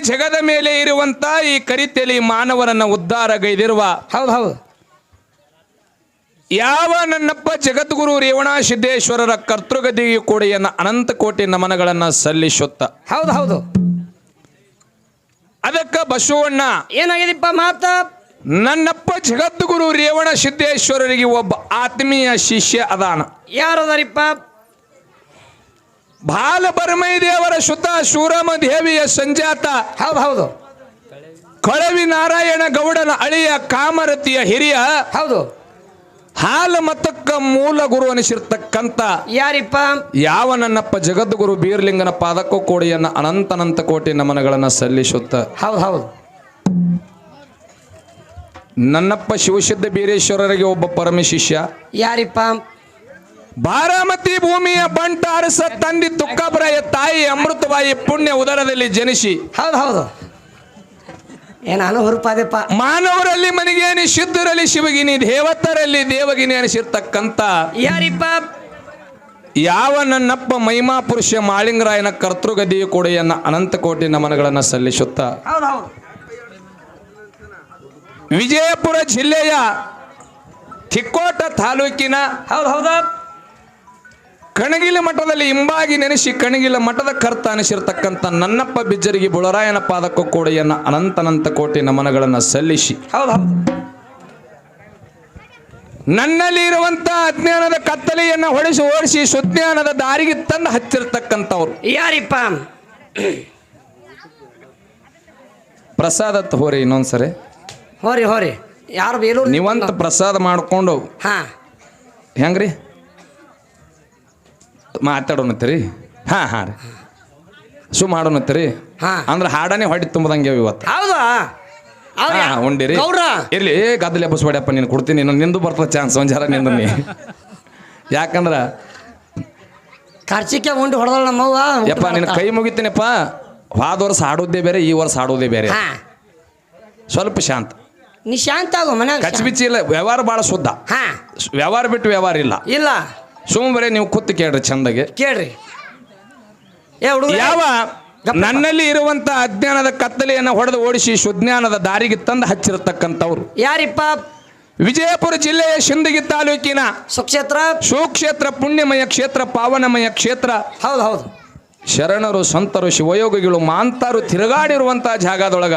ಜಗದ ಮೇಲೆ ಇರುವಂತ ಈ ಕರಿತೆಲಿ ಮಾನವರನ್ನ ಉದ್ಧಾರಗೈದಿರುವ ಹೌದು ಯಾವ ನನ್ನಪ್ಪ ಜಗದ್ಗುರು ರೇವಣ ಸಿದ್ದೇಶ್ವರರ ಕರ್ತೃಗದಿಗೆ ಕೂಡಿಯನ್ನ ಅನಂತ ಕೋಟಿ ನಮನಗಳನ್ನ ಸಲ್ಲಿಸುತ್ತ ಹೌದು ಅದಕ್ಕ ಬಸವಣ್ಣ ಏನಾಗಿದಪ್ಪ ಮಾತ ನನ್ನಪ್ಪ ಜಗದ್ಗುರು ರೇವಣ ಸಿದ್ದೇಶ್ವರರಿಗೆ ಒಬ್ಬ ಆತ್ಮೀಯ ಶಿಷ್ಯ ಅದಾನ. ಯಾರದಾರಿಪ್ಪ? ಬಾಲ ಬರಮೈ ದೇವರ ಸುತ ಶೂರಮ ದೇವಿಯ ಸಂಜಾತ ಹೌದು ಕೊಳವಿ ನಾರಾಯಣ ಗೌಡನ ಅಳಿಯ ಕಾಮರತಿಯ ಹಿರಿಯ ಹೌದು ಹಾಲ ಮತಕ್ಕ ಮೂಲ ಗುರು ಅನಿಸಿರ್ತಕ್ಕಂತ ಯಾರಿಪ್ಪ? ಯಾವ ನನ್ನಪ್ಪ ಜಗದ್ಗುರು ಬೀರ್ಲಿಂಗನ ಪಾದಕ್ಕೂ ಕೋಡಿಯನ್ನ ಅನಂತ ಕೋಟಿ ನಮನಗಳನ್ನ ಸಲ್ಲಿಸುತ್ತ ಹೌದು ನನ್ನಪ್ಪ ಶಿವಸಿದ್ಧ ಬೀರೇಶ್ವರರಿಗೆ ಒಬ್ಬ ಪರಮ ಶಿಷ್ಯ ಯಾರಿಪ್ಪ? ಬಾರಾಮತಿ ಭೂಮಿಯ ಬಂಟ ಅರಸ ತಂದಿ ತುಕ್ಕಬರಾಯ ತಾಯಿ ಅಮೃತವಾಯಿ ಪುಣ್ಯ ಉದರದಲ್ಲಿ ಜನಿಸಿ ಹೌದು ಏನಾನು ಹುರುಪಾದೆಪ್ಪ. ಮಾನವರಲ್ಲಿ ಮನಿಗೇನಿ, ಸಿದ್ಧರಲ್ಲಿ ಶಿವಗಿನಿ, ದೇವತರಲ್ಲಿ ದೇವಗಿನಿ ಅನಿಸಿರ್ತಕ್ಕಂತ ಯಾರಿಪ್ಪ? ಯಾವ ನನ್ನಪ್ಪ ಮಹಿಮಾ ಪುರುಷ ಮಾಳಿಂಗರಾಯನ ಕರ್ತೃಗದಿಯ ಕೊಡೆಯನ್ನ ಅನಂತ ಕೋಟಿ ನಮನಗಳನ್ನ ಸಲ್ಲಿಸುತ್ತ ಹೌದು ವಿಜಯಪುರ ಜಿಲ್ಲೆಯ ತಿಕ್ಕೋಟ ತಾಲೂಕಿನ ಹೌದು ಕಣಗಿಲ ಮಠದಲ್ಲಿ ಹಿಂಬಾಗಿ ನೆನೆಸಿ ಕಣಗಿಲ ಮಠದ ಕರ್ತ ಅನಿಸಿರ್ತಕ್ಕಂಥ ನನ್ನಪ್ಪ ಬಿಜ್ಜರಿಗೆ ಬುಳರಾಯನ ಪಾದಕ್ಕೂ ಕೋಡೆಯನ್ನ ಅನಂತ ಕೋಟಿ ನಮನಗಳನ್ನ ಸಲ್ಲಿಸಿ ಹೌದು ನನ್ನಲ್ಲಿ ಇರುವಂತ ಅಜ್ಞಾನದ ಕತ್ತಲೆಯನ್ನ ಓಡಿಸಿ ಸುಜ್ಞಾನದ ದಾರಿಗೆ ತಂದು ಹಚ್ಚಿರ್ತಕ್ಕಂಥವ್ರು ಯಾರಿಪ್ಪ? ಪ್ರಸಾದ ಹೋರಿ ಇನ್ನೊಂದ್ಸರಿ ಹೋರಿ ಯಾರು ಬೇಲೂರು ನೀವಂತ ಪ್ರಸಾದ ಮಾಡ್ಕೊಂಡು ಹೆಂಗ್ರಿ ಮಾತಾಡೋಣತ್ತೀರಿ? ಹಾ ರೀ ಮಾಡೋಣತ್ತೀರಿ ಅಂದ್ರೆ ಹಾಡನೆ ಹೊಡಿ ತುಂಬದಂಗೆ ಇವತ್ತು ಹೌದಾ ಉಂಡಿರಿ ಇರ್ಲಿ ಗದ್ದಲೆ ಎಬ್ಬಸ್ಬೇಡಪ್ಪ ನೀನು ಕೊಡ್ತೀನಿ ನಿಂದು ಬರ್ತದ ಚಾನ್ಸ್ ಒಂಜಾರ ನಿಂದು ನೀ ಯಾಕಂದ್ರ ಖರ್ಚಿಕೆ ಉಂಡು ಹೊಡೆದಳ ನಮ್ಮವ್ವ ಯಪ್ಪ ನಿನ್ನ ಕೈ ಮುಗಿತೀನಪ್ಪ. ಹೋದ ವರ್ಷ ಹಾಡೋದೇ ಬೇರೆ, ಈ ವರ್ಷ ಹಾಡೋದೇ ಬೇರೆ. ಸ್ವಲ್ಪ ಶಾಂತ, ನೀ ಶಾಂತ ಆಗೋ ಮನೆ ಕಚ್ಬಿಚ್ಚಿ ಇಲ್ಲ. ವ್ಯವಹಾರ ಭಾಳ ಶುದ್ಧ, ವ್ಯವಹಾರ ಬಿಟ್ಟು ವ್ಯವಹಾರ ಇಲ್ಲ. ಬರೇ ನೀವು ಕೂತು ಕೇಳ್ರಿ ಚಂದಗೆ ಕೇಳ್ರಿ. ಯಾವ ನನ್ನಲ್ಲಿ ಇರುವಂತ ಅಜ್ಞಾನದ ಕತ್ತಲೆಯನ್ನು ಹೊಡೆದು ಓಡಿಸಿ ಸುಜ್ಞಾನದ ದಾರಿಗೆ ತಂದು ಹಚ್ಚಿರತಕ್ಕಂಥವ್ರು ಯಾರಿಪ್ಪ? ವಿಜಯಪುರ ಜಿಲ್ಲೆಯ ಸಿಂದಗಿ ತಾಲೂಕಿನ ಸುಕ್ಷೇತ್ರ ಪುಣ್ಯಮಯ ಕ್ಷೇತ್ರ, ಪಾವನಮಯ ಕ್ಷೇತ್ರ. ಹೌದು ಶರಣರು, ಸಂತರು, ಶಿವಯೋಗಿಗಳು ಮಾಂತಾರು ತಿರುಗಾಡಿರುವಂತಹ ಜಾಗದೊಳಗ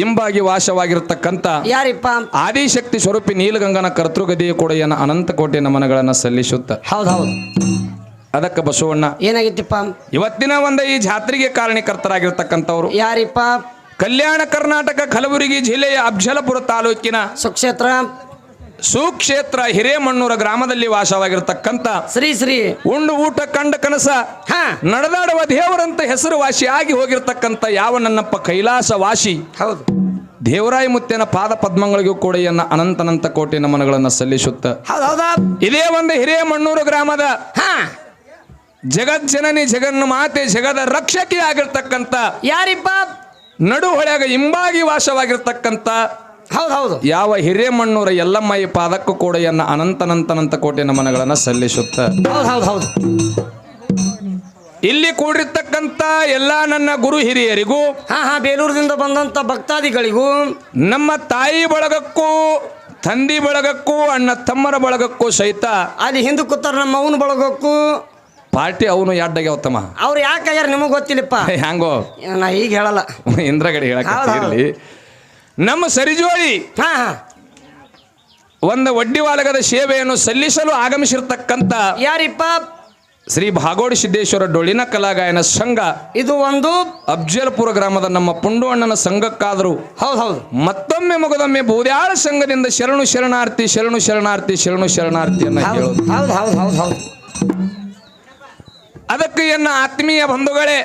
ಹಿಂಬಾಗಿ ವಾಸವಾಗಿರತಕ್ಕಂತ ಯಾರಿಪ್ಪ? ಆದಿಶಕ್ತಿ ಸ್ವರೂಪಿ ನೀಲಗಂಗನ ಕರ್ತೃಗದಿಯ ಕೊಡೆಯನ್ನ ಅನಂತ ಕೋಟಿ ನಮನಗಳನ್ನ ಸಲ್ಲಿಸುತ್ತ ಹೌದು ಅದಕ್ಕೆ ಬಸವಣ್ಣ ಏನಾಗಿತ್ತಪ್ಪ ಇವತ್ತಿನ ಈ ಜಾತ್ರೆಗೆ ಕಾರಣಕರ್ತರಾಗಿರ್ತಕ್ಕಂಥವ್ರು ಯಾರಿಪ್ಪ? ಕಲ್ಯಾಣ ಕರ್ನಾಟಕ ಕಲಬುರಗಿ ಜಿಲ್ಲೆಯ ಅಫಜಲಪುರ ತಾಲೂಕಿನ ಸುಕ್ಷೇತ್ರ ಹಿರೇಮಣ್ಣೂರ ಗ್ರಾಮದಲ್ಲಿ ವಾಸವಾಗಿರತಕ್ಕಂತ ಶ್ರೀ ಉಂಡು ಊಟ ಕಂಡ ಕನಸ ನಡೆದಾಡುವ ದೇವರಂತ ಹೆಸರು ವಾಸಿಯಾಗಿ ಹೋಗಿರ್ತಕ್ಕಂಥ ಯಾವ ನನ್ನಪ್ಪ ಕೈಲಾಸ ವಾಸಿ ಹೌದು ದೇವರಾಯ ಮುತ್ತೇನ ಪಾದ ಪದ್ಮಗಳಿಗೂ ಕೂಡ ಅನಂತ ಕೋಟಿ ನಮನಗಳನ್ನ ಸಲ್ಲಿಸುತ್ತ ಇದೇ ಹಿರೇಮಣ್ಣೂರು ಗ್ರಾಮದ ಜಗಜ್ಜನನಿ ಜಗನ್ನ ಮಾತೆ ಜಗದ ರಕ್ಷಕಿ ಆಗಿರ್ತಕ್ಕಂಥ ಯಾರಿಪ್ಪ? ನಡು ಹೊಳೆಯಾಗ ಹಿಂಬಾಗಿ ವಾಸವಾಗಿರ್ತಕ್ಕಂಥ ಹೌದು ಯಾವ ಹಿರೇಮಣ್ಣೂರ ಎಲ್ಲಮ್ಮ ಈ ಪಾದಕ್ಕೂ ಕೂಡ ಅನಂತ ಕೋಟಿ ನಮನಗಳನ್ನ ಸಲ್ಲಿಸುತ್ತ ಹೌದು ಇಲ್ಲಿ ಕೂಡಿರ್ತಕ್ಕಂಥ ಎಲ್ಲಾ ನನ್ನ ಗುರು ಹಿರಿಯರಿಗೂ ಬೇಲೂರಿನಿಂದ ಬಂದಂತ ಭಕ್ತಾದಿಗಳಿಗೂ ನಮ್ಮ ತಾಯಿ ಬಳಗಕ್ಕೂ ತಂದಿ ಬಳಗಕ್ಕೂ ಅಣ್ಣ ತಮ್ಮರ ಬಳಗಕ್ಕೂ ಸಹಿತ ಅಲ್ಲಿ ಹಿಂದೆ ಕೂತಾರ ನಮ್ಮ ಅವನ ಬಳಗಕ್ಕೂ ಪಾರ್ಟಿ ಅವನು ಯಾಡ್ಡಾಗ್ಯಾವತ್ತಮ್ಮ. ಅವ್ರು ಯಾಕಾಗ್ಯಾರ ನಿಮಗ್ ಗೊತ್ತಿಲ್ಲಪ್ಪ. ಹ್ಯಾಂಗೋ ನಾ ಈಗ ಹೇಳಲ್ಲ, ಇಂದ್ರಗಡೆ ಹೇಳಕ್ಕಿರ್ಲಿ. ನಮ್ಮ ಸರಿಜೋಳಿ ಒಡ್ಡಿವಾಲಗದ ಸೇವೆಯನ್ನು ಸಲ್ಲಿಸಲು ಆಗಮಿಸಿರ್ತಕ್ಕಂಥ ಯಾರಿಪ್ಪ? ಶ್ರೀ ಭಾಗೋಡಿ ಸಿದ್ದೇಶ್ವರ ಡೊಳ್ಳಿನ ಕಲಾಗಾಯನ ಸಂಘ. ಇದು ಅಫಜಲಪುರ ಗ್ರಾಮದ ನಮ್ಮ ಪುಂಡು ಅಣ್ಣನ ಸಂಘಕ್ಕಾದರೂ ಹೌದು ಮತ್ತೊಮ್ಮೆ ಮಗದೊಮ್ಮೆ ಬೂದ್ಯಾಳ ಸಂಘದಿಂದ ಶರಣು ಶರಣಾರ್ಥಿ ಅನ್ನ ಹೇಳೋದು. ಹೌದು ಅದಕ್ಕೆ ಎನ್ನ ಆತ್ಮೀಯ ಬಂಧುಗಳೇ,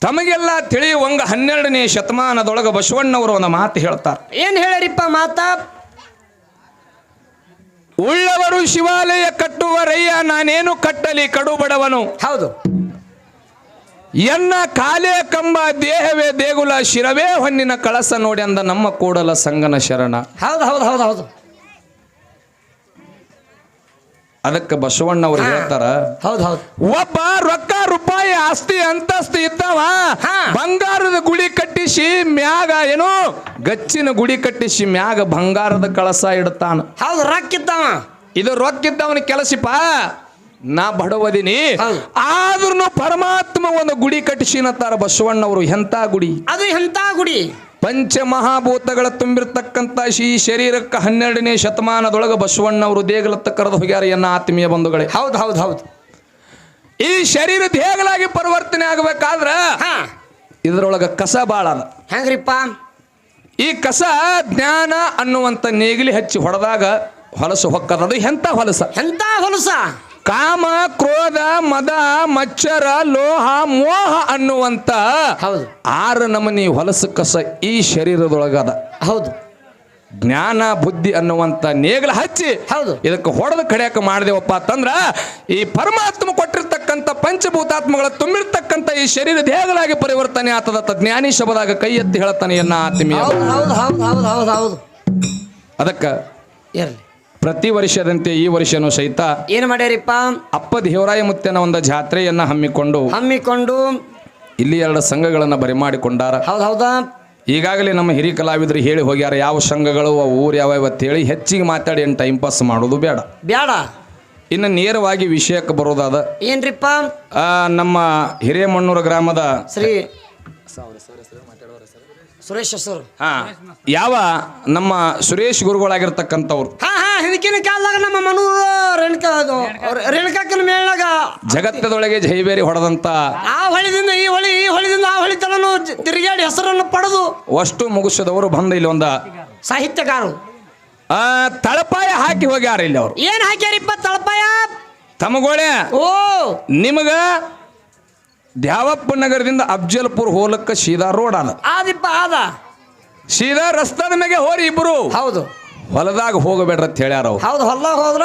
ತಮಗೆಲ್ಲ ತಿಳಿಯುವಂಗ 12ನೇ ಶತಮಾನದೊಳಗ ಬಸವಣ್ಣವರು ಒಂದು ಮಾತು ಹೇಳ್ತಾರೆ. ಏನ್ ಹೇಳಿರಿಪ್ಪ ಮಾತ? ಉಳ್ಳವರು ಶಿವಾಲಯ ಕಟ್ಟುವರಯ್ಯ, ನಾನೇನು ಕಟ್ಟಲಿ ಕಡು ಬಡವನು. ಹೌದು. ಎನ್ನ ಕಾಲೇ ಕಂಬ ದೇಹವೇ ದೇಗುಲ, ಶಿರವೇ ಹೊನ್ನಿನ ಕಳಸ ನೋಡಿ ಅಂದ ನಮ್ಮ ಕೂಡಲ ಸಂಗನ ಶರಣ. ಹೌದು. ಅದಕ್ಕೆ ಬಸವಣ್ಣ ಅವರು ಹೇಳ್ತಾರ, ಹೌದು ಒಬ್ಬ ರೊಕ್ಕ ರೂಪಾಯಿ ರೂಪಾಯಿ ಆಸ್ತಿ ಅಂತಸ್ತಿ ಇದ್ದವ ಹಾ. ಬಂಗಾರದ ಗುಡಿ ಕಟ್ಟಿಸಿ ಮ್ಯಾಗ ಏನು ಗಚ್ಚಿನ ಗುಡಿ ಕಟ್ಟಿಸಿ ಮ್ಯಾಗ ಬಂಗಾರದ ಕಳಸ ಇಡ್ತಾನ. ಹೌದು ರೊಕ್ಕಿದ್ದವ. ಇದು ರೊಕ್ಕಿದ್ದವನ ಕೆಲಸಿಪ. ನಾ ಬಡವದಿನಿ, ಹೌದು. ಆದ್ರೂ ಪರಮಾತ್ಮ ಒಂದು ಗುಡಿ ಕಟ್ಟಿಸಿನತ್ತಾರ ಬಸವಣ್ಣವರು. ಎಂತ ಗುಡಿ ಅದು ಎಂತ ಗುಡಿ? ಪಂಚಮಹಾಭೂತಗಳ ತುಂಬಿರ್ತಕ್ಕಂಥ ಈ ಶರೀರಕ್ಕೆ 12ನೇ ಶತಮಾನದೊಳಗೆ ಬಸವಣ್ಣವರು ದೇಗಲತ್ತ ಕರೆದು ಹೋಗ್ಯಾರ ಎನ್ನ ಆತ್ಮೀಯ ಬಂಧುಗಳೇ. ಹೌದು ಹೌದು ಹೌದು. ಈ ಶರೀರ ದೇಗಲಾಗಿ ಪರಿವರ್ತನೆ ಆಗಬೇಕಾದ್ರ ಹಾ ಇದರೊಳಗ ಕಸ ಬಾಳ ಅದ. ಹೆಂಗ್ರಿಪ್ಪ? ಈ ಕಸ ಜ್ಞಾನ ಅನ್ನುವಂತ ನೇಗಿಲಿ ಹಚ್ಚಿ ಹೊಡೆದಾಗ ಹೊಲಸು ಹೊಕ್ಕದ. ಅದು ಎಂತ ಹೊಲಸ? ಎಂತ ಹೊಲಸ? ಕಾಮ, ಕ್ರೋಧ, ಮದ, ಮಚ್ಚರ, ಲೋಹ, ಮೋಹ ಅನ್ನುವಂತ ಹೌದು 6 ನಮನಿ ಹೊಲಸು ಕಸ ಈ ಶರೀರದೊಳಗದ. ಹೌದು. ಜ್ಞಾನ ಬುದ್ಧಿ ಅನ್ನುವಂತ ನೇಗಲ ಹಚ್ಚಿ ಹೌದು ಇದಕ್ಕೆ ಹೊಡೆದ ಕಡೆಯಕ್ಕೆ ಮಾಡಿದೆವಪ್ಪ ಅಂತಂದ್ರ ಈ ಪರಮಾತ್ಮ ಕೊಟ್ಟಿರ್ತಕ್ಕಂಥ ಪಂಚಭೂತಾತ್ಮಗಳ ತುಂಬಿರ್ತಕ್ಕಂಥ ಈ ಶರೀರ ದೇಹಗಳಾಗಿ ಪರಿವರ್ತನೆ ಆತದತ್ತ ಜ್ಞಾನಿ ಶಬ್ದಾಗ ಕೈ ಎತ್ತಿ ಹೇಳ್ತಾನೆ ಎನ್ನ ಆತ್ಮೀಯ. ಹೌದು ಹೌದು ಹೌದು ಹೌದು ಹೌದು ಹೌದು. ಅದಕ್ಕ ಇರ್ಲಿ. ಪ್ರತಿ ವರ್ಷದಂತೆ ಈ ವರ್ಷನೂ ಸಹಿತ ಏನ್ ಮಾಡ್ಯಾರಿಪ್ಪ? ಅಪ್ಪ ದೇವರಾಯ ಮುತ್ತನ ಒಂದು ಜಾತ್ರೆಯನ್ನ ಹಮ್ಮಿಕೊಂಡು ಇಲ್ಲಿ 2 ಸಂಘಗಳನ್ನ ಬರಿಮಾಡಿಕೊಂಡಾರ. ಹೌದು ಹೌದಾ. ಈಗಾಗಲೇ ನಮ್ಮ ಹಿರಿಯ ಕಲಾವಿದರು ಹೇಳಿ ಹೋಗ್ಯಾರ ಯಾವ ಸಂಘಗಳು ಊರು ಯಾವ ಹೇಳಿ ಹೆಚ್ಚಿಗೆ ಮಾತಾಡಿ ಏನು ಟೈಮ್ ಪಾಸ್ ಮಾಡೋದು ಬೇಡ. ಬೇಡ. ಇನ್ನು ನೇರವಾಗಿ ವಿಷಯಕ್ಕೆ ಬರೋದಾದ ಏನ್ರಿಪ್ಪ? ನಮ್ಮ ಹಿರೇಮಣ್ಣೂರು ಗ್ರಾಮದ ಶ್ರೀ ಸುರೇಶ್ ಸರ್ ಯಾವ ನಮ್ಮ ಸುರೇಶ್ ಗುರುಗಳಾಗಿರ್ತಕ್ಕಂಥವ್ರು ಹಾ ಹಾ ಹಿಂದಿನ ಕಾಲದಾಗ ನಮ್ಮ ಮನೂರು ರೇಣುಕಾಕನ ಮೇಳಾಗ ಜಗತ್ತದೊಳಗೆ ಜೈಬೇರಿ ಹೊಡೆದಂತ ಆ ಹೊಳಿದಿಂದ ಈ ಹೊಳಿ, ಈ ಹೊಳಿದಿಂದ ಆ ಹೊಳಿ ತನನು ತಿರುಗಾಡಿ ಹೆಸರನ್ನು ಪಡೆದು ಅಷ್ಟು ಮುಗಿಸಿದವರು ಬಂದ ಇಲ್ಲಿ ಒಂದು ಸಾಹಿತ್ಯಗಾರರು ತಳಪಾಯ ಹಾಕಿ ಹೋಗ್ಯಾರ. ಇಲ್ಲಿ ಅವರು ಏನ್ ಹಾಕ್ಯಾರಿಪ್ಪ ತಳಪಾಯ? ತಮಗೋಳೆ ಓ ನಿಮಗ ದ್ಯಾವಪ್ಪ ನಗರದಿಂದ ಅಫ್ಜಲ್ಪುರ್ ಹೋಲಕ್ಕ ಸೀದಾ ರೋಡ್ ಅದ. ಆದಿಪ್ಪ ಆದ ಸೀದಾ ರಸ್ತಾದ ಮ್ಯಾಗೆ ಹೋರಿ ಇಬ್ರು. ಹೌದು. ಹೊಲದಾಗ ಹೋಗಬೇಡ್ರಿ ಅಂತ ಹೇಳ್ಯಾರ ಅವ್ರು. ಹೌದು ಹೊಲದಾಗ ಹೋದ್ರ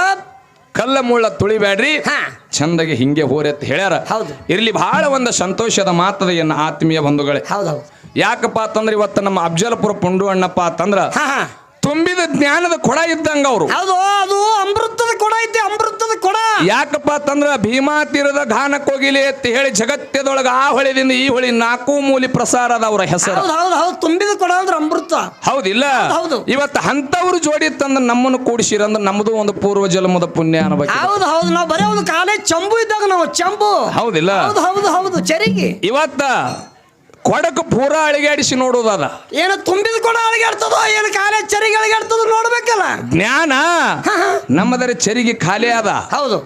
ಕಲ್ಲ ಮುಳ್ಳ ತುಳಿಬೇಡ್ರಿ, ಹಾ ಚಂದಗೆ ಹಿಂಗೆ ಹೋರಿ ಅಂತ ಹೇಳ್ಯಾರ. ಹೌದು. ಇರ್ಲಿ, ಬಹಳ ಒಂದು ಸಂತೋಷದ ಮಾತದ ಎನ್ನ ಆತ್ಮೀಯ ಬಂಧುಗಳೇ. ಹೌದೌದು. ಯಾಕಪ್ಪ ಅಂತಂದ್ರೆ ಇವತ್ತು ನಮ್ಮ ಅಫ್ಜಲ್ಪುರ ಪುಂಡು ಅಣ್ಣಪ್ಪ ಅಂತಂದ್ರ ಹಾ ಹಾ ತುಂಬಿದ ಜ್ಞಾನದ ಕೊಡ ಇದ್ದಂಗ ಅವರು. ಹೌದು. ಅದು ಅಮೃತದ ಕೊಡ ಐತಿ, ಅಮೃತದ ಕೊಡ. ಯಾಕಪ್ಪ ಅಂತಂದ್ರ ಭೀಮಾ ತೀರದ ಘಾನಕ್ಕೆ ಹೋಗಿಲಿ ಅಂತ ಹೇಳಿ ಜಗತ್ತದೊಳಗ ಆ ಹೊಳಿದಿಂದ ಈ ಹೊಳಿ 4 ಮೂಲಿ ಪ್ರಸಾರ ಅದ ಅವರ ಹೆಸರು. ಹೌದು ಹೌದು ಹೌದು. ತುಂಬಿದ ಕೊಡ ಅಂದ್ರೆ ಅಮೃತ. ಹೌದಿಲ್ಲ? ಹೌದು. ಇವತ್ತು ಅಂತವ್ರು ಜೋಡಿ ತಂದ್ರೆ ನಮ್ಮನ್ನು ಕೂಡಿಸಿರಂದ್ರೆ ನಮ್ದು ಒಂದು ಪೂರ್ವ ಜನ್ಮದ ಪುಣ್ಯ ಅನ್ಬೇಕು. ಹೌದು ಹೌದು. ನಾವು ಬರೀ ಒಂದು ಕಾಲೇಜ್ ಚಂಬು ಇದ್ದಾಗ ನಾವು ಚಂಬು. ಹೌದಿಲ್ಲ? ಹೌದು ಹೌದು ಹೌದು. ಚರಿಗೆ ಇವತ್ತ ಕೊಡಕ್ಕೆ ಪೂರ ಅಳಿಗಾಡಿಸಿ ನೋಡೋದದ. ಏನು ತುಂಬಿದ ಕೊಡ ಅಳಿಗಾಡ್ತದೋ, ಏನು ಕಾಲೇಜ್ ಚರಿಗೆ ಅಳಿಗಾಡ್ತದೋ ನೋಡ್ಬೇಕಲ್ಲ. ಜ್ಞಾನ ನಮ್ಮದರ ಚರಿಗೆ ಖಾಲಿ ಅದ. ಹೌದು.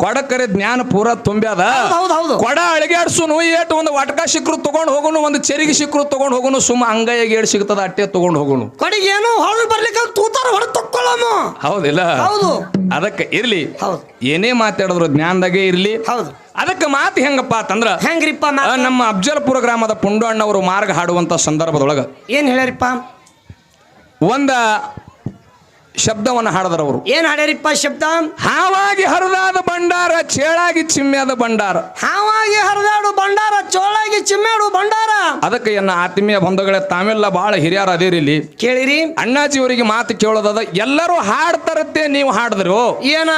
ಕೊಡಕರೆ ಜ್ಞಾನ ಪೂರ ತುಂಬ್ಯಾದ. ಹೌದು ಹೌದು. ಕೊಡ ಅಳಿಗಾಡ್ಸುನು ಏಟು ಒಂದು ವಟಕ ಸಿಕ್ಕರು ತಗೊಂಡು ಹೋಗೋನು, ಒಂದು ಚರಿಗೆ ಸಿಕ್ಕರು ತಗೊಂಡು ಹೋಗೋನು, ಸುಮ್ಮ ಅಂಗೈಯಾಗ ಏಡ್ ಸಿಗ್ತದ ಅಟ್ಟೆ ತಗೊಂಡು ಹೋಗೋನು. ಕೊಡಿಗೆ ಏನು ಹೊರಗೆ ಬರ್ಲಿಕ್ಕೆ ತೂತಾರ ಹೊರಗೆ ತಕ್ಕೊಳ್ಳೋನು. ಹೌದಿಲ್ಲ? ಹೌದು. ಅದಕ್ಕೆ ಇರ್ಲಿ, ಹೌದು. ಏನೇ ಮಾತಾಡಿದ್ರು ಜ್ಞಾನದಾಗೆ ಇರ್ಲಿ. ಹೌದು. ಅದಕ್ಕೆ ಮಾತು ಹೆಂಗಪ್ಪ ಅಂತಂದ್ರ ಹೆಂಗ್ರಿಪ್ಪ? ನಮ್ಮ ಅಫ್ಜಲ್ಪುರ ಗ್ರಾಮದ ಪುಂಡು ಅಣ್ಣವರು ಮಾರ್ಗ ಹಾಡುವಂತ ಸಂದರ್ಭದೊಳಗ ಏನ್ ಹೇಳ್ಯಾರಿಪ್ಪ? ಒಂದ ಶಬ್ದವನ್ನು ಹಾಡದರವರು. ಏನ್ ಹಾಡ್ಯಾರಿಪ್ಪ ಶಬ್ದ? ಹಾವಾಗಿ ಹರಿದಾದ ಭಂಡಾರ, ಚೇಳಾಗಿ ಚಿಮ್ಮ್ಯಾದ ಭಂಡಾರ. ಹಾವಾಗಿ ಹರಿದಾಡು ಭಂಡಾರ, ಚೋಳಾಗಿ ಚಿಮ್ಮಾಡು ಭಂಡಾರ. ಅದಕ್ಕೆ ಎನ್ನ ಆತ್ಮೀಯ ಬಂಧುಗಳೇ, ತಾವೆಲ್ಲ ಬಹಳ ಹಿರಿಯರ ಅದೇರಿಲಿ ಕೇಳಿರಿ. ಅಣ್ಣಾಜಿಯವರಿಗೆ ಮಾತು ಕೇಳೋದದ. ಎಲ್ಲರೂ ಹಾಡ್ತಾರತ್ತೆ, ನೀವು ಹಾಡಿದ್ರು ಏನ?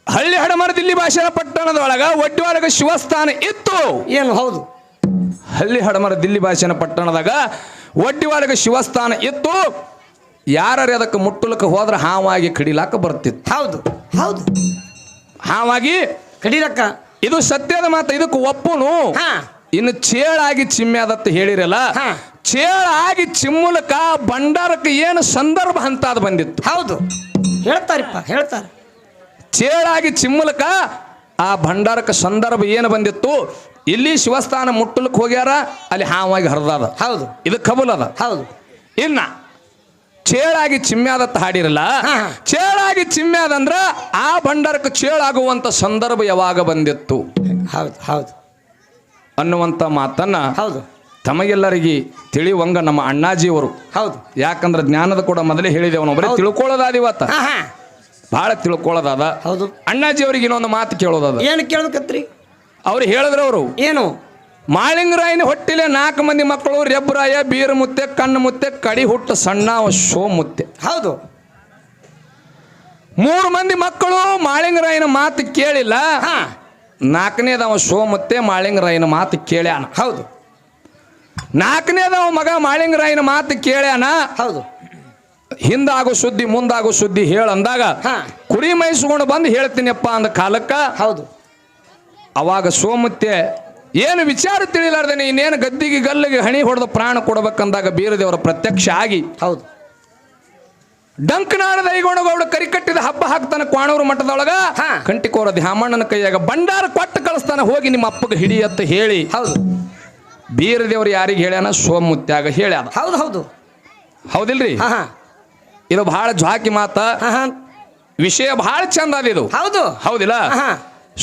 ಹಳ್ಳಿ ಹಡಮರ ದಿಲ್ಲಿ ಭಾಷೆಯ ಪಟ್ಟಣದೊಳಗ ಒಡ್ಡಿವಾರಗ ಶಿವಸ್ಥಾನ ಇತ್ತು. ಏನು? ಹೌದು. ಹಳ್ಳಿ ಹಡಮರ ದಿಲ್ಲಿ ಭಾಷೆನ ಪಟ್ಟಣದಾಗ ಒಡ್ಡಿವಾರಗ ಶಿವಸ್ಥಾನ ಇತ್ತು. ಯಾರೇ ಅದಕ್ಕೆ ಮುಟ್ಟಲಕ್ಕೆ ಹೋದ್ರೆ ಹಾವಾಗಿ ಕಡಿಲಾಕ ಬರ್ತಿತ್ತು. ಹೌದು ಹೌದು. ಹಾವಾಗಿ ಕಡಿಲಕ್ಕ ಇದು ಸತ್ಯದ ಮಾತು. ಇದಕ್ಕೆ ಒಪ್ಪುನು. ಹಾ. ಇನ್ನು ಚೇಳಾಗಿ ಚಿಮ್ಮ್ಯಾದತ್ತ ಹೇಳಿರಲ್ಲ. ಹಾ. ಚೇಳಾಗಿ ಚಿಮ್ಮುಲಕ ಭಂಡಾರಕ್ಕೆ ಏನು ಸಂದರ್ಭ ಅಂತ ಅದು ಬಂದಿತ್ತು. ಹೌದು. ಹೇಳ್ತಾರಿಪ್ಪ, ಹೇಳ್ತಾರೆ. ಚೇಳಾಗಿ ಚಿಮ್ಮುಲಕ ಆ ಭಂಡಾರಕ್ಕೆ ಸಂದರ್ಭ ಏನು ಬಂದಿತ್ತು. ಇಲ್ಲಿ ಶಿವಸ್ಥಾನ ಮುಟ್ಟಲಕ್ಕೆ ಹೋಗ್ಯಾರ, ಅಲ್ಲಿ ಹಾವಾಗಿ ಹರಿದಾದ. ಹೌದು. ಇದು ಕಬುಲದ. ಹೌದು. ಇನ್ನ ಚೇಳಾಗಿ ಚಿಮ್ಮ್ಯಾದತ್ತ ಹಾಡಿರಲ್ಲ. ಚೇಳಾಗಿ ಚಿಮ್ಮ್ಯಾದಂದ್ರ ಆ ಭಂಡಾರಕ್ಕೆ ಚೇಳಾಗುವಂತ ಸಂದರ್ಭ ಯಾವಾಗ ಬಂದಿತ್ತು. ಹೌದು ಹೌದು ಅನ್ನುವಂತ ಮಾತನ್ನ ಹೌದು ತಮಗೆಲ್ಲರಿಗೆ ತಿಳಿವಂಗ ನಮ್ಮ ಅಣ್ಣಾಜಿಯವರು. ಹೌದು. ಯಾಕಂದ್ರೆ ಜ್ಞಾನದ ಕೂಡ ಮೊದಲೇ ಹೇಳಿದೇವ ನಾವು, ಬರೀ ತಿಳ್ಕೊಳ್ಳೋದಾದ ಇವತ್ತ ಬಹಳ ತಿಳ್ಕೊಳ್ಳೋದಾದ. ಹೌದು. ಅಣ್ಣಾಜಿಯವರಿಗೆ ಇನ್ನೊಂದು ಮಾತು ಕೇಳೋದಾದ. ಏನು ಕೇಳ್ಬೇಕತ್ರಿ? ಅವ್ರು ಹೇಳಿದ್ರು, ಅವರು ಏನು? ಮಾಳಿಂಗರಾಯನ ಹೊಟ್ಟಿಲೆ 4 ಮಂದಿ ಮಕ್ಕಳು, ರೆಬ್ಬರಾಯ, ಬೀರ ಮುತ್ತೆ, ಕಣ್ಣು ಮುತ್ತೆ, ಕಡಿ ಹುಟ್ಟು ಸಣ್ಣ ಶೋ ಮುತ್ತೆ. ಹೌದು. 3 ಮಂದಿ ಮಕ್ಕಳು ಮಾಳಿಂಗರಾಯನ ಮಾತು ಕೇಳಿಲ್ಲ. ನಾಲ್ಕನೇದವ ಸೋಮತ್ತೆ ಮಾಳಿಂಗರಾಯನ ಮಾತು ಕೇಳ್ಯಾನ. ಹೌದು. ನಾಲ್ಕನೇದವ ಮಗ ಮಾಳಿಂಗರಾಯನ ಮಾತು ಕೇಳ್ಯಾನ. ಹೌದು. ಹಿಂದಾಗೋ ಸುದ್ದಿ ಮುಂದಾಗೋ ಸುದ್ದಿ ಹೇಳಂದಾಗ ಹಾ. ಕುರಿ ಮೈಸ್ಕೊಂಡು ಬಂದು ಹೇಳ್ತೀನಿಯಪ್ಪ ಅಂದ ಕಾಲಕ್ಕ ಹೌದು. ಅವಾಗ ಸೋಮತ್ತೆ ಏನು ವಿಚಾರ ತಿಳಿಲಾರ್ದೇನೆ ಇನ್ನೇನು ಗದ್ದಿಗೆ ಗಲ್ಲಿಗೆ ಹಣಿ ಹೊಡೆದ ಪ್ರಾಣ ಕೊಡಬೇಕಂದಾಗ ಬೀರದೇವರ ಪ್ರತ್ಯಕ್ಷ ಆಗಿ ಹೌದು. ಡಂಕನಾಳದ ಐಗೋಣಗೌಡ ಕರಿಕಟ್ಟಿದ ಹಬ್ಬ ಹಾಕ್ತಾನ ಕ್ವಾಣೂರು ಮಠದೊಳಗ. ಹಾ. ಕಂಟಿಕೋರ ದ್ಯಾಮಣ್ಣನ ಕೈಯಾಗ ಭಂಡಾರ ಕೊಟ್ಟು ಕಳಿಸ್ತಾನ, ಹೋಗಿ ನಿಮ್ಮ ಅಪ್ಪಗೆ ಹಿಡಿ ಅಂತ ಹೇಳಿ. ಹೌದು. ಬೀರದೇವ್ರು ಯಾರಿಗೆ ಹೇಳ್ಯಾನ? ಸೋಮುತ್ಯಾಗ ಹೇಳ್ಯಾನ. ಹೌದು. ಹೌದು. ಹೌದಿಲ್ರಿ? ಹಾ ಹಾ ಇದು ಬಹಳ ಜ್ವಾಕಿ ಮಾತ, ಹಾ ಹಾ ವಿಷಯ ಬಹಳ ಚಂದ ಅದ ಇದು. ಹೌದು. ಹೌದಿಲ್ಲ? ಹಾ.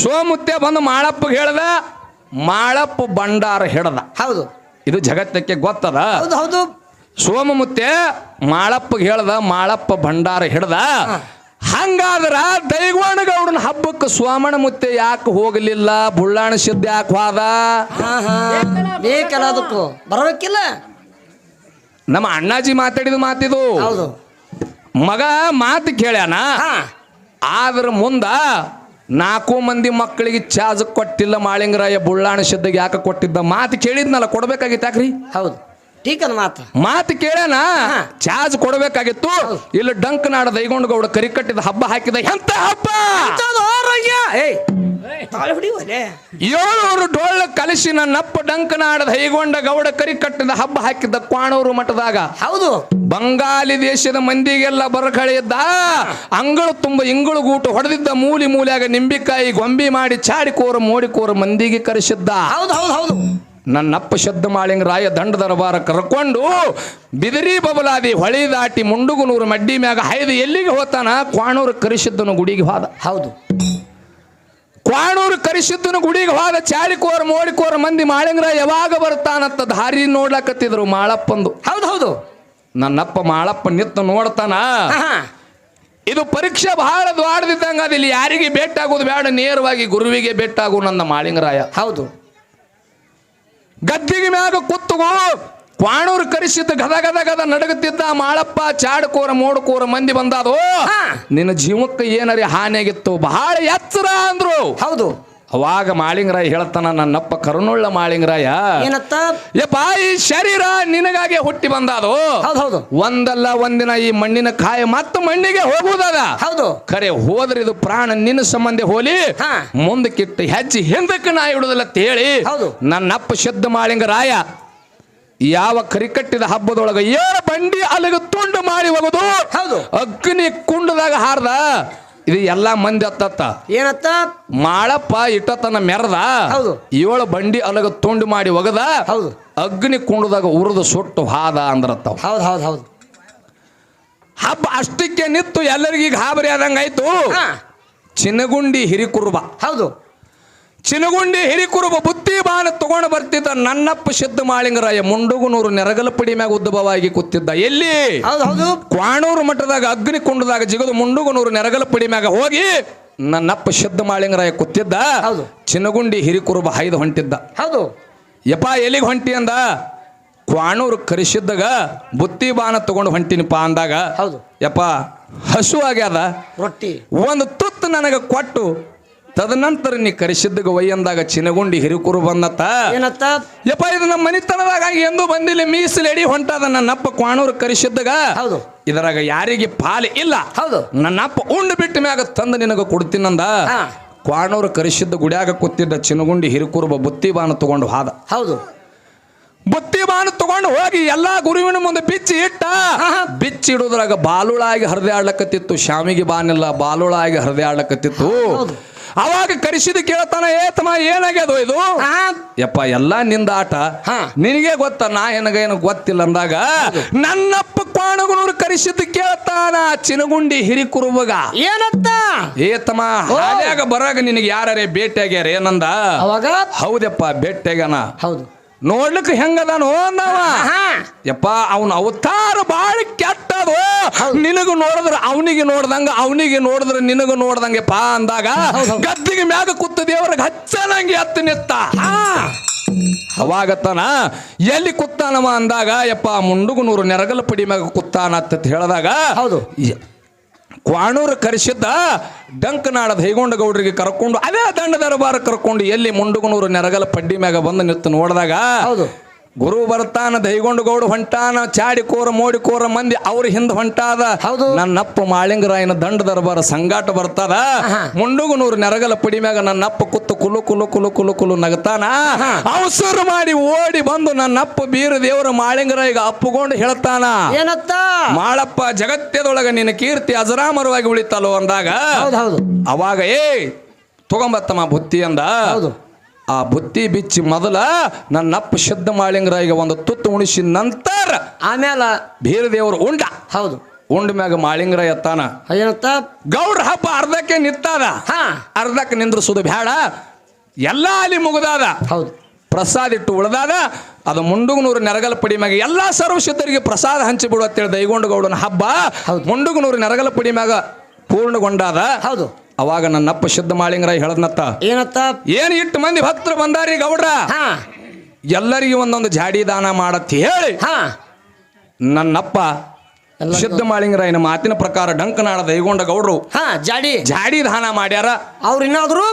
ಸೋಮುತ್ಯ ಬಂದು ಮಾಳಪ್ಪಗೆ ಹೇಳ್ದ, ಮಾಳಪ್ಪ ಭಂಡಾರ ಹಿಡ್ದ. ಹೌದು. ಇದು ಜಗತ್ತಕ್ಕೆ ಗೊತ್ತದ. ಹೌದು. ಹೌದು. ಸೋಮಮುತ್ತೆ ಮಾಳಪ್ಪಗೆ ಹೇಳ್ದ, ಮಾಳಪ್ಪ ಭಂಡಾರ ಹಿಡ್ದ. ಹಂಗಾದ್ರ ದೈಗೋಣಗೌಡನ ಹಬ್ಬಕ್ಕೆ ಸೋಮಣ ಮುತ್ತೆ ಯಾಕೆ ಹೋಗಲಿಲ್ಲ? ಬುಳ್ಳಾಣ ಸಿದ್ಧ ಯಾಕೆ ಹೋದ? ಹಾ ಹಾ ಬೇಕಲ್ಲ, ಅದಕ್ಕೂ ಬರಬೇಕಿಲ್ಲ. ನಮ್ಮ ಅಣ್ಣಾಜಿ ಮಾತಾಡಿದ ಮಾತಿದು. ಹೌದು. ಮಗ ಮಾತು ಕೇಳ್ಯಾನ, ಹಾ. ಆದ್ರ ಮುಂದ 4 ಮಂದಿ ಮಕ್ಕಳಿಗೆ ಚಾರ್ಜ್ ಕೊಟ್ಟಿಲ್ಲ ಮಾಳಿಂಗರಾಯ. ಬುಳ್ಳಾಣ ಸಿದ್ಧಗೆ ಯಾಕೆ ಕೊಟ್ಟಿದ್ದ? ಮಾತು ಕೇಳಿದ್ನಲ್ಲ, ಕೊಡ್ಬೇಕಾಗಿತ್ತು ಯಾಕ್ರಿ? ಹೌದು. ಟೀಕ್ ಅದ ಮಾತು ಕೇಳ್ಯಾನ, ಚಾರ್ಜ್ ಕೊಡಬೇಕಾಗಿತ್ತು. ಇಲ್ಲಿ ಡಂಕನಾಡ ದೈಗೊಂಡಗೌಡ ಕರಿಕಟ್ಟಿದ ಹಬ್ಬ ಹಾಕಿದ. ಎಂತ ಹಬ್ಬ! 700 ಡೊಳ್ಳ ಕಲಿಸಿ ನನ್ನಪ್ಪ ಡಂಕನಾಡ ದೈಗೊಂಡ ಗೌಡ ಕರಿಕಟ್ಟಿದ ಹಬ್ಬ ಹಾಕಿದ್ದ ಕ್ವಾಣೂರು ಮಠದಾಗ. ಹೌದು. ಬಂಗಾಲಿ ದೇಶದ ಮಂದಿಗೆಲ್ಲ ಬರಕಳಿದ್ದ. ಅಂಗಳು ತುಂಬ ಇಂಗಳು ಗೂಟು ಹೊಡೆದಿದ್ದ. ಮೂಲಿ ಮೂಲ್ಯಾಗ ನಿಂಬಿಕಾಯಿ ಗೊಂಬಿ ಮಾಡಿ ಚಾಡಿಕೋರ ಮೋಡಿಕೋರ ಮಂದಿಗೆ ಕರೆಸಿದ್ದ. ಹೌದು. ಹೌದು. ಹೌದು. ನನ್ನಪ್ಪ ಶಬ್ದ ಮಾಳಿಂಗರಾಯ ದಂಡ ದರಬಾರ ಕರ್ಕೊಂಡು ಬಿದಿರಿ ಬಬಲಾದಿ ಹೊಳಿ ದಾಟಿ ಮುಂಡುಗುನೂರು ಮಡ್ಡಿ ಮ್ಯಾಗ ಹಾಯ್ದು ಎಲ್ಲಿಗೆ ಹೋತಾನ? ಕ್ವಾಣೂರು ಕರಿಸಿದ್ದನು ಗುಡಿಗೆ ಹೋದ. ಹೌದು. ಕ್ವಾಣೂರು ಕರಿಸಿದ್ದನು ಗುಡಿಗೆ ಹೋದ. ಚಾಡಿಕೋರ ಮೋಡಿಕೋರ ಮಂದಿ ಮಾಳಿಂಗರಾಯ ಯಾವಾಗ ಬರ್ತಾನಂತ ದಾರಿ ನೋಡ್ಲಕತ್ತಿದ್ರು ಮಾಳಪ್ಪಂದು. ಹೌದು. ಹೌದು. ನನ್ನಪ್ಪ ಮಾಳಪ್ಪ ನಿತ್ತು ನೋಡ್ತಾನ. ಇದು ಪರೀಕ್ಷೆ ಬಹಳ ದ್ವಾಡದಿದ್ದಂಗ ಅದಿಲ್ಲಿ ಯಾರಿಗೆ ಭೇಟಾಗೋದು ಬೇಡ, ನೇರವಾಗಿ ಗುರುವಿಗೆ ಭೇಟಾಗು ನನ್ನ ಮಾಳಿಂಗರಾಯ. ಹೌದು. ಗದ್ದಿಗೆ ಮ್ಯಾಗ ಕುತ್ತುಗೋ ಕ್ವಾಣೂರು ಕರಿಸಿದ್ದ ಗದ ಗದ ಗದ ನಡಗುತ್ತಿದ್ದ ಮಾಳಪ್ಪ. ಚಾಡಕೋರ ಮೋಡಕೋರ ಮಂದಿ ಬಂದಾದೋ, ನಿನ್ನ ಜೀವಕ್ಕೆ ಏನರಿ ಹಾನಿಯಾಗಿತ್ತು? ಬಹಳ ಎಚ್ಚರ ಅಂದ್ರು. ಹೌದು. ಅವಾಗ ಮಾಳಿಂಗರಾಯ ಹೇಳ್ತಾನ, ನನ್ನಪ್ಪ ಕರುಣುಳ್ಳ ಮಾಳಿಂಗರಾಯ, ಏನತ್ತ? ಯಪ್ಪ ಈ ಶರೀರ ನಿನಗಾಗೆ ಹುಟ್ಟಿ ಬಂದಾದೋ. ಹೌದು. ಹೌದು. ಒಂದಲ್ಲ ಒಂದಿನ ಈ ಮಣ್ಣಿನ ಕಾಯ ಮತ್ತೆ ಮಣ್ಣಿಗೆ ಹೋಗುವುದದ. ಹೌದು. ಖರೆ ಹೋದ್ರೆ ಇದು ಪ್ರಾಣ ನಿನ್ನ ಸಂಬಂಧ ಹೋಲಿ, ಮುಂದಕ್ಕಿಟ್ಟು ಹೆಜ್ಜೆ ಹಿಂದಕ್ಕೆ ನಾ ಇಡುದಿಲ್ಲ ಅಂತ ಹೇಳಿ ಹೌದು. ನನ್ನಪ್ಪ ಶಬ್ದ ಮಾಳಿಂಗರಾಯ ಯಾವ ಕರಿಕಟ್ಟಿದ ಹಬ್ಬದೊಳಗ 7 ಬಂಡಿ ಅಲ್ಲಿಗೆ ತುಂಡು ಮಾಡಿ ಹೋಗುದು. ಹೌದು. ಅಗ್ನಿ ಕುಂಡದಾಗ ಹಾರ್ದ. ಇದು ಎಲ್ಲಾ ಮಂದಿ ಅತ್ತ. ಏನತ್ತ? ಮಾಳಪ್ಪ ಇಟ್ಟತನ ಮೆರದ. ಹೌದು. 7 ಬಂಡಿ ಅಲಗ ತುಂಡು ಮಾಡಿ ಒಗದ. ಹೌದು. ಅಗ್ನಿ ಕುಂಡದಾಗ ಉರಿದು ಸುಟ್ಟು ಹಾದ ಅಂದ್ರತ್ತವ. ಹೌದು. ಹೌದು. ಹೌದು. ಹಬ್ಬ ಅಷ್ಟಕ್ಕೆ ನಿತ್ತು ಎಲ್ಲರಿಗೂ ಗಾಬರಿ ಆದಂಗಾಯ್ತು. ಚಿನಗುಂಡಿ ಹಿರಿಕುರುಬ. ಹೌದು. ಚಿನಗುಂಡಿ ಹಿರಿಕುರುಬ ಬುತ್ತಿ ಬಾಣ ತಗೊಂಡು ಬರ್ತಿದ್ದ ನನ್ನಪ್ಪ ಸಿದ್ಧ ಮಾಳಿಂಗರಾಯ ಮುಂಡುಗುನೂರು ನೆರಗಲಪಡಿ ಮ್ಯಾಗ ಉದ್ದಭವಾಗಿ ಕೂತಿದ್ದ. ಎಲ್ಲಿ? ಹೌದು. ಹೌದು. ಕ್ವಾಣೂರು ಮಠದಾಗ ಅಗ್ನಿ ಕುಂಡದಾಗ ಜಿಗದು ಮುಂಡುಗುನೂರು ನೆರಗಲಪಡಿ ಮ್ಯಾಗ ಹೋಗಿ ನನ್ನಪ್ಪ ಸಿದ್ಧ ಮಾಳಿಂಗರಾಯ ಕೂತಿದ್ದ. ಹೌದು. ಚಿನಗುಂಡಿ ಹಿರಿಕುರುಬ ಹಾಯ್ದು ಹೊಂಟಿದ್ದ. ಹೌದು. ಯಪ್ಪ ಎಲ್ಲಿಗೆ ಹೊಂಟಿ ಅಂದ? ಕ್ವಾಣೂರು ಕರಿಸಿದ್ದಾಗ ಬುತ್ತಿ ಬಾಣ ತಗೊಂಡು ಹೊಂಟಿನಿಪ್ಪ ಅಂದಾಗ, ಹೌದು. ಯಪ್ಪ ಹಸು ಆಗ್ಯಾದ, ರೊಟ್ಟಿ ಒಂದು ತುತ್ತು ನನಗೆ ಕೊಟ್ಟು ತದನಂತರ ನೀ ಕರಿಸಿದ್ದಾಗ ಒಯ್ಯಂದಾಗ ಚಿನಗುಂಡಿ ಹಿರಿಕುರು ಬಂದತ್ತ. ಏನತ್ತ? ಯಪ್ಪ ಇದು ನಮ್ಮ ಮನಿತನದಾಗ ಎಂದೂ ಬಂದಿಲ್ಲ, ಮೀಸಲು ಎಡಿ ಹೊಂಟದ ನನ್ನಪ್ಪ ಕ್ವಾಣೂರು ಕರಿಸಿದ್ದಾಗ. ಹೌದು. ಇದರಾಗ ಯಾರಿಗೆ ಪಾಲು ಇಲ್ಲ. ಹೌದು. ನನ್ನಪ್ಪ ಉಂಡು ಬಿಟ್ಟ ಮ್ಯಾಗ ತಂದು ನಿನಗ ಕೊಡ್ತೀನಂದ. ಕ್ವಾಣೂರು ಕರಿಸಿದ್ದ ಗುಡ್ಯಾಗ ಕೂತಿದ್ದ ಚಿನಗುಂಡಿ ಹಿರಿಕುರುಬ ಬುತ್ತಿ ಬಾಣ ತಗೊಂಡು ಹಾದ. ಹೌದು. ಬುತ್ತಿ ಬಾಣ ತಗೊಂಡು ಹೋಗಿ ಎಲ್ಲಾ ಗುರುವಿನ ಮುಂದೆ ಬಿಚ್ಚಿ ಇಟ್ಟ. ಬಿಚ್ಚಿ ಇಡುದ್ರಾಗ ಬಾಲುಳಾಗಿ ಹರಿದೆ ಆಡ್ಲಕತ್ತಿತ್ತು. ಶಾಮಿಗೆ ಬಾನಿಲ್ಲ, ಬಾಲುಳಾಗಿ ಹರಿದೆ ಆಡ್ಲಕತ್ತಿತ್ತು. ಅವಾಗ ಕರಿಸಿದ ಕೇಳ್ತಾನ, ಏತಮ್ಮ ಏನಾಗ್ಯದು ಇದು? ಯಪ್ಪ ಎಲ್ಲಾ ನಿಂದ ಆಟ, ನಿನಗೆ ಗೊತ್ತ, ನಾ ಏನಾಗೇನು ಗೊತ್ತಿಲ್ಲ ಅಂದಾಗ ನನ್ನಪ್ಪ ಕ್ವಾಣಗುನೂರು ಕರಿಸಿದ್ದು ಕೇಳ್ತಾನ ಚಿನಗುಂಡಿ ಹಿರಿಕುರುಬಗ. ಏನತ್ತ? ಏತಮ್ಮ ಹಾದ್ಯಾಗ ಬರಾಗ ನಿನಗೆ ಯಾರೇ ಭೇಟಿಯಾಗ್ಯಾರ ಏನಂದ? ಅವಾಗ ಹೌದಪ್ಪ ಭೇಟಿಯಾಗ್ಯಾನ. ಹೌದು. ನೋಡ್ಲಿಕ್ಕೆ ಹೆಂಗದಾನು ಅಂದವ. ಯಪ್ಪ ಅವನ ಅವತಾರ ಬಾಳ ಕೆಟ್ಟದು. ನಿನಗೂ ನೋಡಿದ್ರ ಅವನಿಗೆ ನೋಡ್ದಂಗ, ಅವನಿಗೆ ನೋಡಿದ್ರ ನಿನಗೂ ನೋಡ್ದಂಗೆಪ್ಪ ಅಂದಾಗ ಗದ್ದಿಗೆ ಮ್ಯಾಗ ಕೂತ ದೇವ್ರಿಗೆ ಹಚ್ಚನಂಗೆ ಎತ್ತು ನಿತ್ತ. ಅವಾಗತ್ತಾನ ಎಲ್ಲಿ ಕುತ್ತಾನವ ಅಂದಾಗ, ಯಪ್ಪ ಮುಂಡುಗುನೂರು ನೆರಗಲಪಡಿ ಮ್ಯಾಗ ಕುತ್ತಾನ ಅಂತ ಹೇಳಿದಾಗ, ಹೌದು. ಕ್ವಾಣೂರು ಕರೆಸಿದ್ದ ಡಂಕನಾಳದ ಹೈಗೊಂಡ ಗೌಡ್ರಿಗೆ ಕರ್ಕೊಂಡು ಅದೇ ದಂಡ ದರಬಾರ ಕರ್ಕೊಂಡು ಎಲ್ಲಿ ಮುಂಡುಗನೂರು ನೆರಗಲ ಪಡ್ಡಿ ಮ್ಯಾಗ ಬಂದು ನಿಂತು ನೋಡಿದಾಗ ಹೌದು ಗುರು ಬರ್ತಾನ ದೈಗೊಂಡು ಗೌಡ ಹೊಂಟಾನ ಚಾಡಿ ಕೋರ ಮೋಡಿ ಕೋರ ಮಂದಿ ಅವ್ರ ಹಿಂದ ಹೊಂಟಾದ ಹೌದು. ನನ್ನಪ್ಪ ಮಾಳಿಂಗರಾಯನ ದಂಡ ದರಬಾರ ಸಂಗಾಟ ಬರ್ತದ ಮುಂಡುಗನೂರು ನೆರಗಲ ಪಡಿ ಮ್ಯಾಗ ನನ್ನಪ್ಪ ಕುತ್ತು ಕುಲು ಕುಲು ಕುಲು ಕುಲು ಕುಲು ನಗತಾನ ಅವಸರ ಮಾಡಿ ಓಡಿ ಬಂದು ನನ್ನಪ್ಪ ಬೀರ ದೇವರ ಮಾಳಿಂಗರಾಯಿಗ ಅಪ್ಪುಗೊಂಡು ಹೇಳ್ತಾನ ಏನತ್ತ ಮಾಳಪ್ಪ ಜಗತ್ಯದೊಳಗ ನಿನ್ನ ಕೀರ್ತಿ ಅಜರಾಮರವಾಗಿ ಉಳಿತಲ್ಲೋ ಅಂದಾಗ ಹೌದು ಹೌದು ಅವಾಗ ತಗೊಂಬತ್ತಮ್ಮ ಬುತ್ತಿ ಅಂದ ಹೌದು ಆ ಬುತ್ತಿ ಬಿಚ್ಚಿ ಮೊದಲ ನನ್ನಪ್ಪ ಶುದ್ಧ ಮಾಳಿಂಗರಾಯಿಗೆ ಒಂದು ತುತ್ತು ಉಣಿಸಿದ ನಂತರ ಆಮೇಲೆ ಬೀರದೇವರು ಉಂಡ ಹೌದು ಉಂಡ ಮ್ಯಾಗ ಮಾಳಿಂಗರಾಯ ಎತ್ತಾನ ಏನತ್ತ ಗೌಡ್ರ ಹಬ್ಬ ಅರ್ಧಕ್ಕೆ ನಿಂತಾದ ಹಾ ಅರ್ಧಕ್ಕೆ ನಿಂದ್ರಿಸೋದು ಬೇಡ ಎಲ್ಲ ಅಲ್ಲಿ ಮುಗಿದಾದ ಹೌದು ಪ್ರಸಾದ ಇಟ್ಟು ಉಳ್ದಾದ ಅದು ಮುಂಡುಗನೂರು ನೆರಗಲ ಪಡಿ ಮ್ಯಾಗ ಎಲ್ಲಾ ಸರ್ವಶಿತರಿಗೆ ಪ್ರಸಾದ ಹಂಚಿ ಬಿಡು ಅಂತೇಳಿ ದೈಗೊಂಡ ಗೌಡನ ಹಬ್ಬ ಹೌದು. ಮುಂಡುಗನೂರು ನೆರಗಲ ಪಡಿ ಮ್ಯಾಗ ಪೂರ್ಣಗೊಂಡಾದ ಹೌದು ಅವಾಗ ನನ್ನಪ್ಪ ಶುದ್ಧ ಮಾಳಿಂಗರಾಯ ಹೇಳದ್ನತ್ತ ಏನತ್ತ ಏನ್ ಇಟ್ಟು ಮಂದಿ ಭಕ್ತರು ಬಂದಾರಿ ಗೌಡ್ರ ಹಾ ಎಲ್ಲರಿಗೂ ಒಂದೊಂದು ಜಾಡಿ ದಾನ ಮಾಡತ್ ಹೇಳಿ ಹಾ ನನ್ನಪ್ಪ ಎಲ್ಲ ಶುದ್ಧ ಮಾಳಿಂಗರಾಯನ ಮಾತಿನ ಪ್ರಕಾರ ಡಂಕನಾಳ ದೈಗೊಂಡ ಗೌಡ್ರು ಹಾ ಜಾಡಿ ಜಾಡಿ ದಾನ ಮಾಡ್ಯಾರ ಅವ್ರು ಇನ್ನಾದ್ರು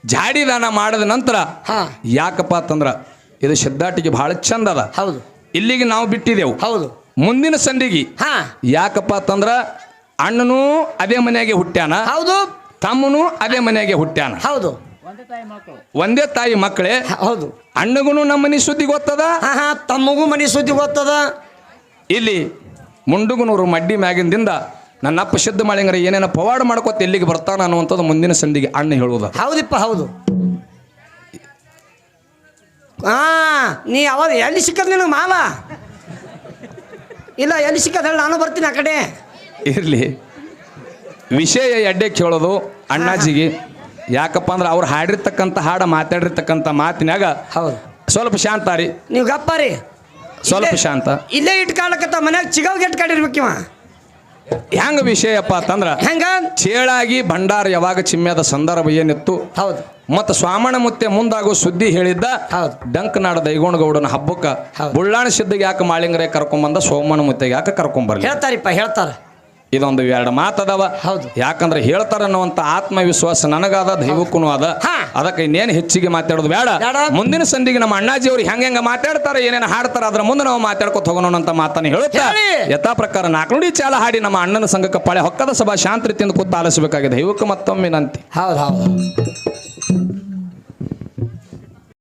ಜಾಡಿ ದಾನ ಮಾಡಿದ ನಂತರ ಹಾ ಯಾಕಪ್ಪ ಅಂತಂದ್ರ ಇದು ಶಬ್ದಾಟಿಗೆ ಬಹಳ ಚಂದ ಅದ ಹೌದು ಇಲ್ಲಿಗೆ ನಾವು ಬಿಟ್ಟಿದೆವು ಹೌದು ಮುಂದಿನ ಸಂದಿಗೆ ಹಾ ಯಾಕಪ್ಪ ಅಂತಂದ್ರ ಅಣ್ಣನೂ ಅದೇ ಮನೆಯಾಗೆ ಹುಟ್ಟ್ಯಾನ ಹೌದು ತಮ್ಮನು ಅದೇ ಮನೆಯಾಗೆ ಹುಟ್ಟ್ಯಾನ ಹೌದು ಒಂದೇ ತಾಯಿ ಮಕ್ಕಳೇ ಹೌದು ಅಣ್ಣಗುನು ನಮ್ಮ ಮನೆ ಸುದ್ದಿ ಗೊತ್ತದ ಹಾ ಹಾ ತಮ್ಮಗೂ ಮನೆ ಸುದ್ದಿ ಗೊತ್ತದ ಇಲ್ಲಿ ಮುಂಡುಗನೂರು ಮಡ್ಡಿ ಮ್ಯಾಗಿಂದಿಂದ ನನ್ನಪ್ಪ ಶುದ್ಧ ಮಾಳಿಂಗರ ಏನೇನ ಪವಾಡ ಮಾಡ್ಕೊತ ಎಲ್ಲಿಗೆ ಬರ್ತಾನ ಅನ್ನುವಂಥದ್ದು ಮುಂದಿನ ಸಂದಿಗೆ ಅಣ್ಣ ಹೇಳುವುದ ಹೌದಿಪ್ಪ ಹೌದು ಹಾ ನೀ ಅವಾಗ ಎಲ್ಲಿ ಸಿಕ್ಕದ್ ನಿನಗೆ ಮಾಲ ಇಲ್ಲ ಎಲ್ಲಿ ಸಿಕ್ಕದ ಹೇಳಿ ನಾನು ಬರ್ತೀನಿ ಆ ಕಡೆ ಇರ್ಲಿ ವಿಷಯ ಎಡ್ಡೆ ಕೇಳೋದು ಅಣ್ಣಾಜಿಗೆ ಯಾಕಪ್ಪ ಅಂದ್ರೆ ಅವ್ರು ಹಾಡಿರ್ತಕ್ಕಂಥ ಹಾಡ ಮಾತಾಡಿರ್ತಕ್ಕಂಥ ಮಾತಿನಾಗ ಹೌದು ಸ್ವಲ್ಪ ಶಾಂತ ರೀ ನೀವು ಗಪ್ಪ ರೀ ಸ್ವಲ್ಪ ಶಾಂತ ಇಲ್ಲೇ ಇಟ್ಕಾಳಕತ್ತ ಮನ್ಯಾಗ ಚಿಗಾವ್ಗೆ ಇಟ್ಕೊಂಡಿರ್ಬೇಕಿವ ಹೆಂಗ ವಿಷಯಪ್ಪ ಅಂತಂದ್ರ ಹೆಂಗ ಚೇಳಾಗಿ ಭಂಡಾರ ಯಾವಾಗ ಚಿಮ್ಮ್ಯಾದ ಸಂದರ್ಭ ಏನಿತ್ತು ಹೌದು ಮತ್ತು ಸ್ವಾಮಣ ಮುತ್ತೆ ಮುಂದಾಗೋ ಸುದ್ದಿ ಹೇಳಿದ್ದ ಹೌದು ಡಂಕನಾಡ ದೈಗೊಂಡಗೌಡನ ಹಬ್ಬಕ್ಕ ಹೌದು. ಬುಳ್ಳಾಣ ಸಿದ್ಧಿಗೆ ಯಾಕೆ ಮಾಳಿಂಗರೇ ಕರ್ಕೊಂಬಂದ ಸೋಮಣ್ಣ ಮುತ್ತೆಗೆ ಯಾಕೆ ಕರ್ಕೊಂಬರ್ಲಿ ಹೇಳ್ತಾರಿಪ್ಪ ಹೇಳ್ತಾರ ಇದೊಂದು ಎರಡು ಮಾತದವ ಹೌದು. ಯಾಕಂದ್ರೆ ಹೇಳ್ತಾರ ಅನ್ನುವಂತ ಆತ್ಮವಿಶ್ವಾಸ ನನಗಾದ ದೈವಕ್ಕೂ ಅದ ಹಾ. ಅದಕ್ಕೆ ಇನ್ನೇನು ಹೆಚ್ಚಿಗೆ ಮಾತಾಡೋದು ಬೇಡ ಬೇಡ. ಮುಂದಿನ ಮುಂದಿನ ಸಂದಿಗೆ ನಮ್ಮ ಅಣ್ಣಾಜಿ ಅವ್ರು ಹೆಂಗ ಮಾತಾಡ್ತಾರೆ ಏನೇನು ಹಾಡ್ತಾರ ಅದ್ರ ಮುಂದೆ ನಾವು ಮಾತಾಡ್ಕೊತ ಹೋಗೋಣ ಅಂತ ಮಾತನ್ನ ಹೇಳುತ್ತಾ ಹೇಳಿ. ಯಥಾ ಪ್ರಕಾರ ನಾಲ್ಕು ಚಾಲ ಹಾಡಿ ನಮ್ಮ ಅಣ್ಣನ ಸಂಘಕ್ಕೆ ಪಾಳೆ ಹೊಕ್ಕದ ಸಭಾ ಶಾಂತಿ ರೀತಿಯಿಂದ ಕೂತು ಆಲಿಸಬೇಕಾಗಿದೆ ದೈವಕ್ಕೆ ಮತ್ತೊಮ್ಮೆ ನಂತಿ ಹೌದು ಹೌದು